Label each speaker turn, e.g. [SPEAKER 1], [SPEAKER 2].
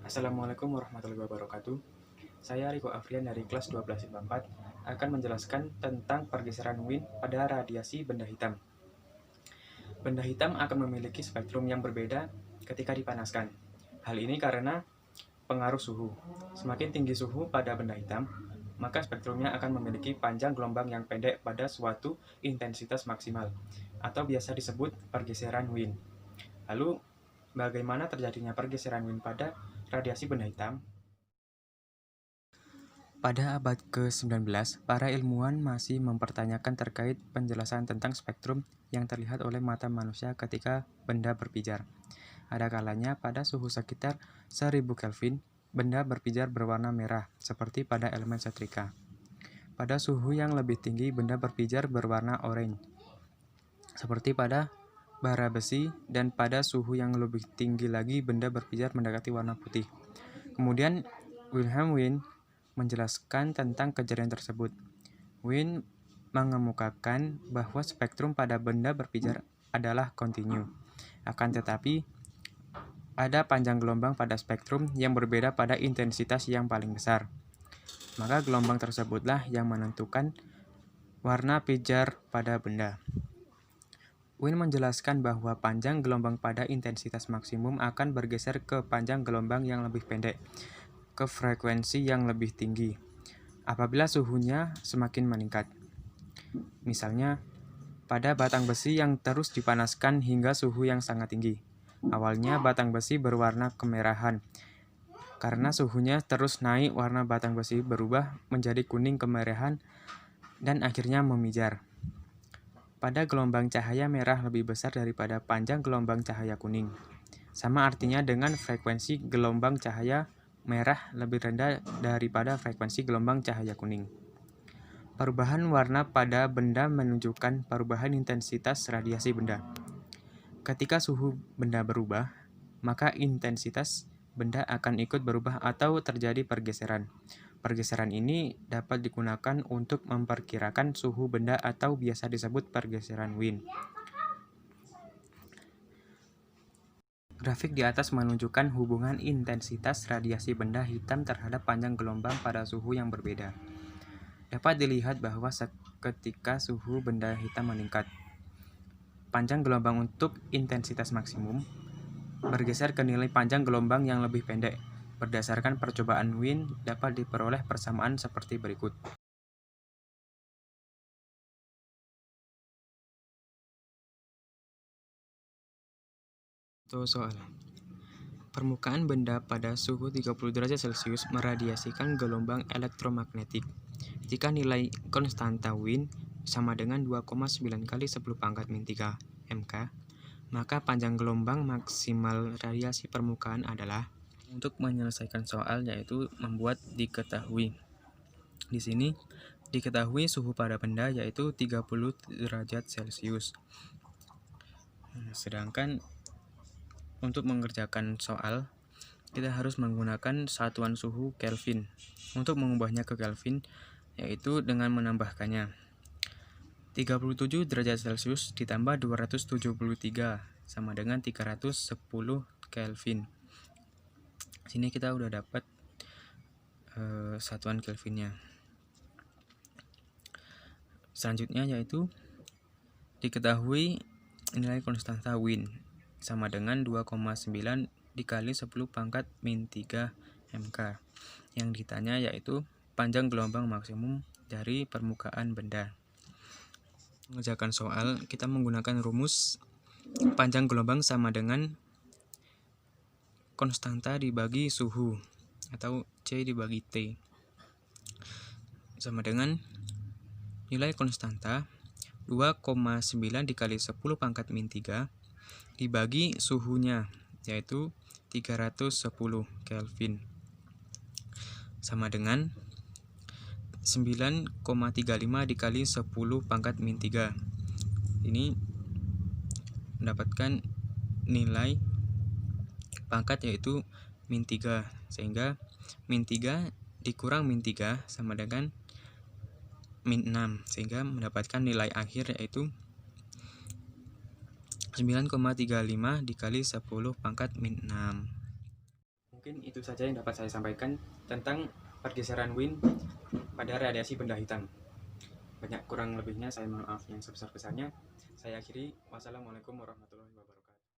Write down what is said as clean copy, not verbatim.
[SPEAKER 1] Assalamualaikum warahmatullahi wabarakatuh. Saya Riko Afrian dari kelas 12 IPA 4 akan menjelaskan tentang pergeseran Wien pada radiasi benda hitam. Benda hitam akan memiliki spektrum yang berbeda ketika dipanaskan. Hal ini karena pengaruh suhu. Semakin tinggi suhu pada benda hitam, maka spektrumnya akan memiliki panjang gelombang yang pendek pada suatu intensitas maksimal, atau biasa disebut pergeseran Wien. Lalu, bagaimana terjadinya pergeseran Wien pada radiasi benda hitam? Pada abad ke-19, para ilmuwan masih mempertanyakan terkait penjelasan tentang spektrum yang terlihat oleh mata manusia ketika benda berpijar. Ada kalanya pada suhu sekitar 1000 Kelvin, benda berpijar berwarna merah, seperti pada elemen setrika. Pada suhu yang lebih tinggi, benda berpijar berwarna oranye, seperti pada bara besi, dan pada suhu yang lebih tinggi lagi, benda berpijar mendekati warna putih. Kemudian, Wilhelm Wien menjelaskan tentang kejadian tersebut. Wien mengemukakan bahwa spektrum pada benda berpijar adalah kontinu. Akan tetapi, ada panjang gelombang pada spektrum yang berbeda pada intensitas yang paling besar. Maka gelombang tersebutlah yang menentukan warna pijar pada benda. Wien menjelaskan bahwa panjang gelombang pada intensitas maksimum akan bergeser ke panjang gelombang yang lebih pendek, ke frekuensi yang lebih tinggi, apabila suhunya semakin meningkat. Misalnya, pada batang besi yang terus dipanaskan hingga suhu yang sangat tinggi. Awalnya batang besi berwarna kemerahan. Karena suhunya terus naik, warna batang besi berubah menjadi kuning kemerahan dan akhirnya memijar. Pada gelombang cahaya merah lebih besar daripada panjang gelombang cahaya kuning. Sama artinya dengan frekuensi gelombang cahaya merah lebih rendah daripada frekuensi gelombang cahaya kuning. Perubahan warna pada benda menunjukkan perubahan intensitas radiasi benda. Ketika suhu benda berubah, maka intensitas benda akan ikut berubah atau terjadi pergeseran. Pergeseran ini dapat digunakan untuk memperkirakan suhu benda atau biasa disebut pergeseran Wien. Grafik di atas menunjukkan hubungan intensitas radiasi benda hitam terhadap panjang gelombang pada suhu yang berbeda. Dapat dilihat bahwa ketika suhu benda hitam meningkat, panjang gelombang untuk intensitas maksimum bergeser ke nilai panjang gelombang yang lebih pendek. Berdasarkan percobaan Wien, dapat diperoleh persamaan seperti berikut. Soal. Permukaan benda pada suhu 30 derajat Celcius meradiasikan gelombang elektromagnetik. Jika nilai konstanta Wien sama dengan 2,9 kali 10 pangkat min 3 MK, maka panjang gelombang maksimal radiasi permukaan adalah. Untuk menyelesaikan soal yaitu membuat diketahui. Di sini diketahui suhu pada benda yaitu 30 derajat Celcius. Sedangkan untuk mengerjakan soal, kita harus menggunakan satuan suhu Kelvin. Untuk mengubahnya ke Kelvin, yaitu dengan menambahkannya 37 derajat Celcius ditambah 273 sama dengan 310 Kelvin. Sini kita udah dapat satuan Kelvinnya. Selanjutnya yaitu diketahui nilai konstanta Wien sama dengan 2,9 dikali 10 pangkat min 3 MK. Yang ditanya yaitu panjang gelombang maksimum dari permukaan benda. Mengerjakan soal, kita menggunakan rumus panjang gelombang sama dengan konstanta dibagi suhu atau C dibagi T. Sama dengan nilai konstanta 2,9 dikali 10 pangkat min 3 dibagi suhunya yaitu 310 Kelvin sama dengan 9,35 dikali 10 pangkat min 3. Ini mendapatkan nilai pangkat yaitu min 3, sehingga min 3 dikurang min 3 sama dengan min 6, sehingga mendapatkan nilai akhir yaitu 9,35 dikali 10 pangkat min 6. Mungkin itu saja yang dapat saya sampaikan tentang pergeseran wind pada radiasi benda hitam. Banyak kurang lebihnya saya maaf yang sebesar-besarnya. Saya akhiri. Wassalamualaikum warahmatullahi wabarakatuh.